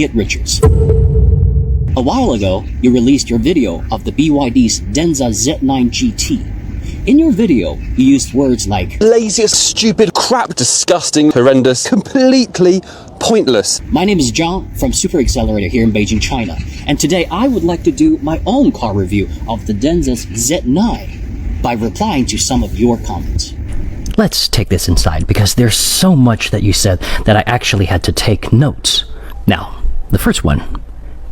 Richards. A while ago, you released your video of the BYD's Denza Z9 GT. In your video, you used words like laziest, stupid, crap, disgusting, horrendous, completely pointless. My name is John from Super Accelerator here in Beijing, China, and today I would like to do my own car review of the Denza's Z9 by replying to some of your comments. Let's take this inside because there's so much that you said that I actually had to take notes. Now, the first one,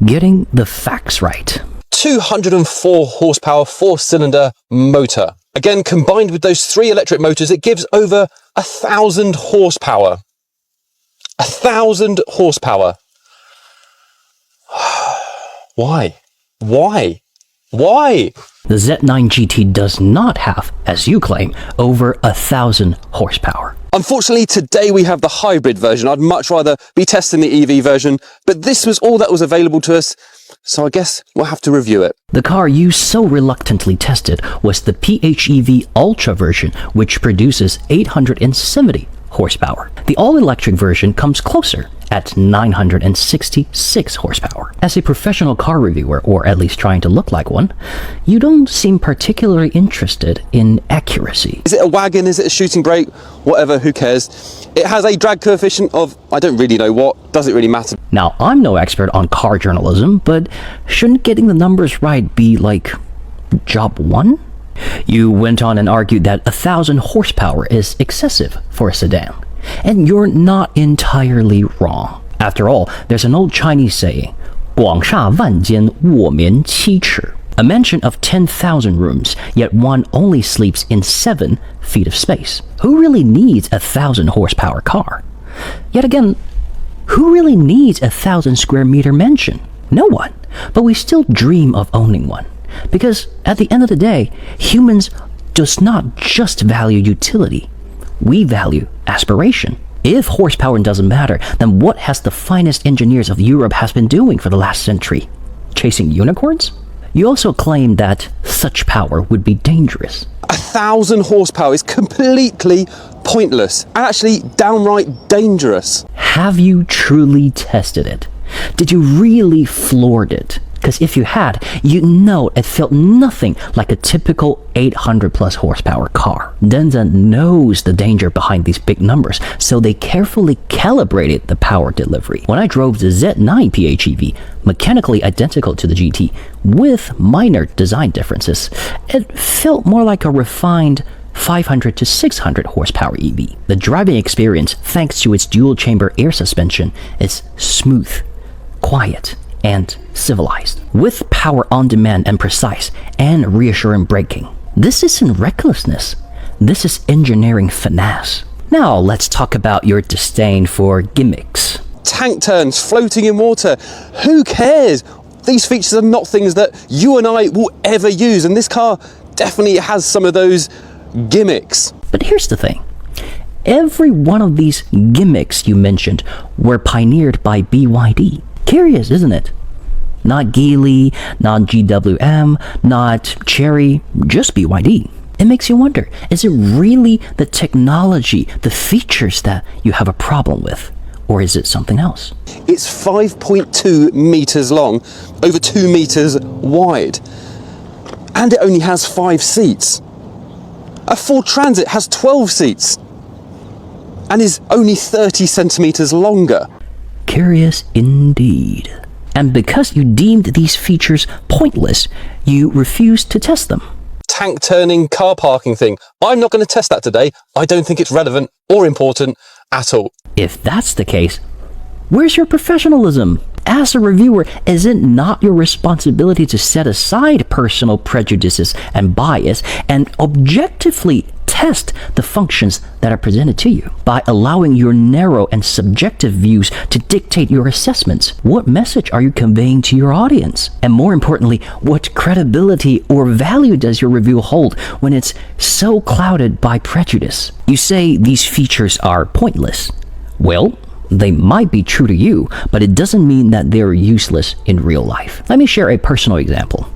getting the facts right. 204 horsepower, 4-cylinder motor. Again, combined with those 3 electric motors, it gives over 1,000 horsepower. 1,000 horsepower. Why? Why? Why? The Z9 GT does not have, as you claim, over 1,000 horsepower. Unfortunately, today we have the hybrid version. I'd much rather be testing the EV version, but this was all that was available to us, so I guess we'll have to review it. The car you so reluctantly tested was the PHEV Ultra version, which produces 870 horsepower. The all-electric version comes closer at 966 horsepower. As a professional car reviewer, or at least trying to look like one, you don't seem particularly interested in accuracy. Is it a wagon? Is it a shooting brake? Whatever, who cares? It has a drag coefficient of, I don't really know what, does it really matter? Now, I'm no expert on car journalism, but shouldn't getting the numbers right be like job one? You went on and argued that 1,000 horsepower is excessive for a sedan. And you're not entirely wrong. After all, there's an old Chinese saying, 广厦万间卧眠7尺, a mention of 10,000 rooms, yet one only sleeps in 7 feet of space. Who really needs a 1,000 horsepower car? Yet again, who really needs a 1,000 square meter mansion? No one. But we still dream of owning one. Because at the end of the day, humans does not just value utility. We value aspiration. If horsepower doesn't matter, then what has the finest engineers of Europe has been doing for the last century? Chasing unicorns? You also claim that such power would be dangerous. 1,000 horsepower is completely pointless and actually downright dangerous. Have you truly tested it? Did you really floored it? Because if you had, you'd know it felt nothing like a typical 800 plus horsepower car. Denza knows the danger behind these big numbers, so they carefully calibrated the power delivery. When I drove the Z9 PHEV, mechanically identical to the GT, with minor design differences, it felt more like a refined 500 to 600 horsepower EV. The driving experience, thanks to its dual-chamber air suspension, is smooth, quiet, and civilized, with power on demand and precise and reassuring braking. This isn't recklessness. This is engineering finesse. Now let's talk about your disdain for gimmicks. Tank turns, floating in water. Who cares? These features are not things that you and I will ever use, and this car definitely has some of those gimmicks. But here's the thing. Every one of these gimmicks you mentioned were pioneered by BYD. Curious, isn't it? Not Geely, not GWM, not Chery, just BYD. It makes you wonder, is it really the technology, the features that you have a problem with? Or is it something else? It's 5.2 meters long, over 2 meters wide. And it only has 5 seats. A Ford Transit has 12 seats and is only 30 centimeters longer. Curious indeed. And because you deemed these features pointless, you refused to test them. Tank turning, car parking thing. I'm not going to test that today. I don't think it's relevant or important at all. If that's the case, where's your professionalism? As a reviewer, is it not your responsibility to set aside personal prejudices and bias and objectively test the functions that are presented to you? By allowing your narrow and subjective views to dictate your assessments, what message are you conveying to your audience? And more importantly, what credibility or value does your review hold when it's so clouded by prejudice? You say these features are pointless. Well, they might be true to you, but it doesn't mean that they're useless in real life. Let me share a personal example.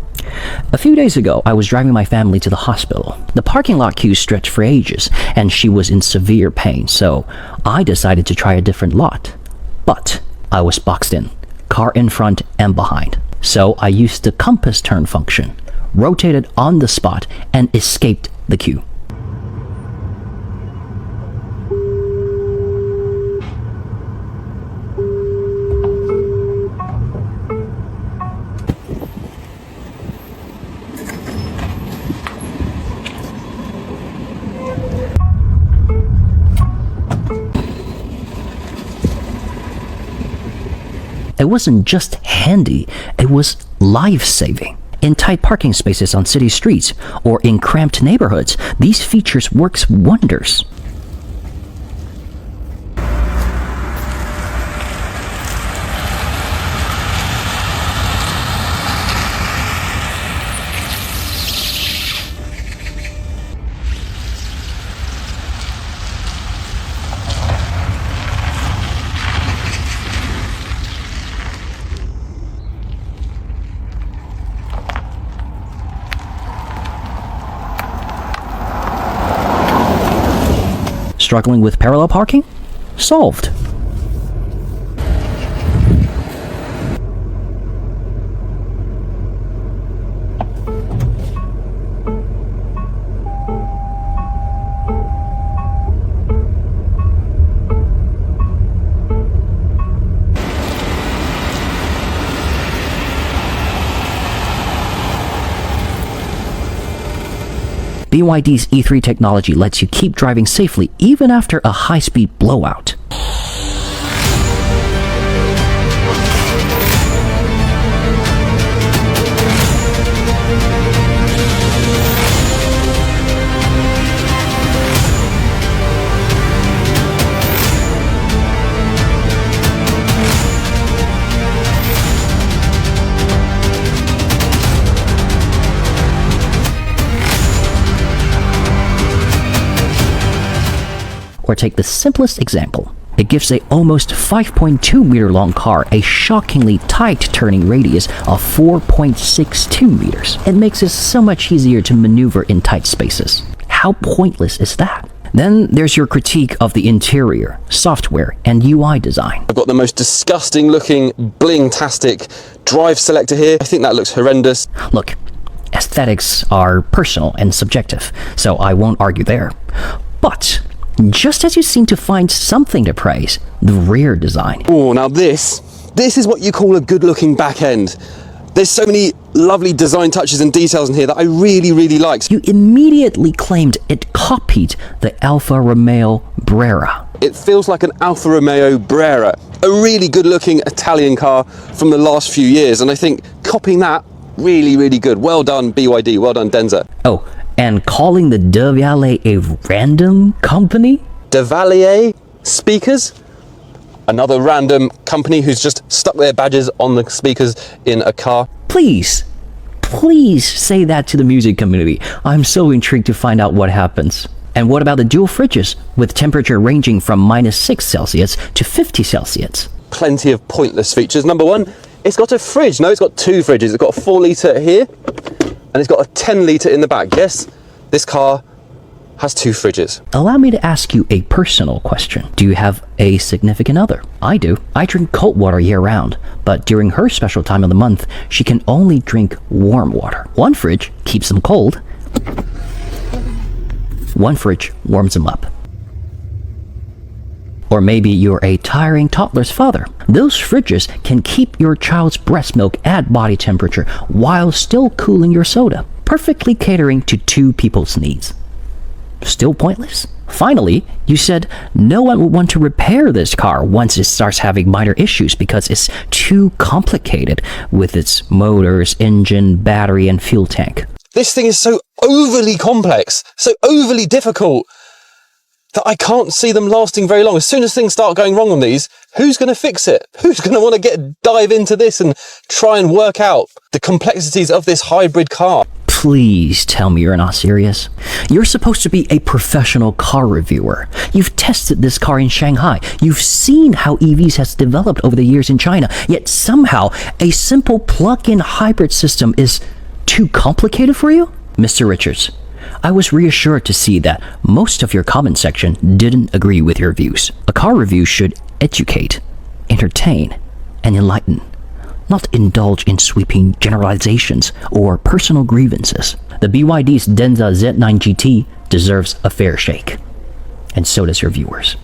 A few days ago, I was driving my family to the hospital. The parking lot queue stretched for ages, and she was in severe pain, so I decided to try a different lot. But I was boxed in. car in front and behind. So I used the compass turn function, rotated on the spot, and escaped the queue. It wasn't just handy, it was life-saving. In tight parking spaces on city streets or in cramped neighborhoods, these features works wonders. Struggling with parallel parking? Solved. BYD's E3 technology lets you keep driving safely even after a high-speed blowout. Or take the simplest example. It gives a almost 5.2 meter long car a shockingly tight turning radius of 4.62 meters. It makes it so much easier to maneuver in tight spaces. How pointless is that? Then there's your critique of the interior, software, and UI design. I've got the most disgusting looking bling-tastic drive selector here. I think that looks horrendous. Look, aesthetics are personal and subjective, so I won't argue there. But just as you seem to find something to praise, the rear design. Oh, now this is what you call a good looking back end. There's so many lovely design touches and details in here that I really, really like. You immediately claimed it copied the Alfa Romeo Brera. It feels like an Alfa Romeo Brera, a really good looking Italian car from the last few years, and I think copying that, really, really good. Well done BYD, well done Denza. Oh, and calling the De Valle a random company? De Valle speakers? Another random company who's just stuck their badges on the speakers in a car. Please say that to the music community. I'm so intrigued to find out what happens. And what about the dual fridges with temperature ranging from -6 Celsius to 50 Celsius? Plenty of pointless features. Number one, it's got a fridge. No, it's got two fridges. It's got a 4 litre here and it's got a 10 litre in the back. Yes, this car has two fridges. Allow me to ask you a personal question. Do you have a significant other? I do. I drink cold water year-round, but during her special time of the month, she can only drink warm water. One fridge keeps them cold, one fridge warms them up. Or maybe you're a tiring toddler's father. Those fridges can keep your child's breast milk at body temperature while still cooling your soda, perfectly catering to two people's needs. Still pointless? Finally, you said no one would want to repair this car once it starts having minor issues because it's too complicated with its motors, engine, battery, and fuel tank. This thing is so overly complex, so overly difficult, that I can't see them lasting very long. As soon as things start going wrong on these, who's going to fix it? Who's going to want to dive into this and try and work out the complexities of this hybrid car? Please tell me you're not serious. You're supposed to be a professional car reviewer. You've tested this car in Shanghai. You've seen how EVs has developed over the years in China. Yet somehow, a simple plug-in hybrid system is too complicated for you? Mr. Richards, I was reassured to see that most of your comment section didn't agree with your views. A car review should educate, entertain, and enlighten, not indulge in sweeping generalizations or personal grievances. The BYD's Denza Z9 GT deserves a fair shake. And so does your viewers.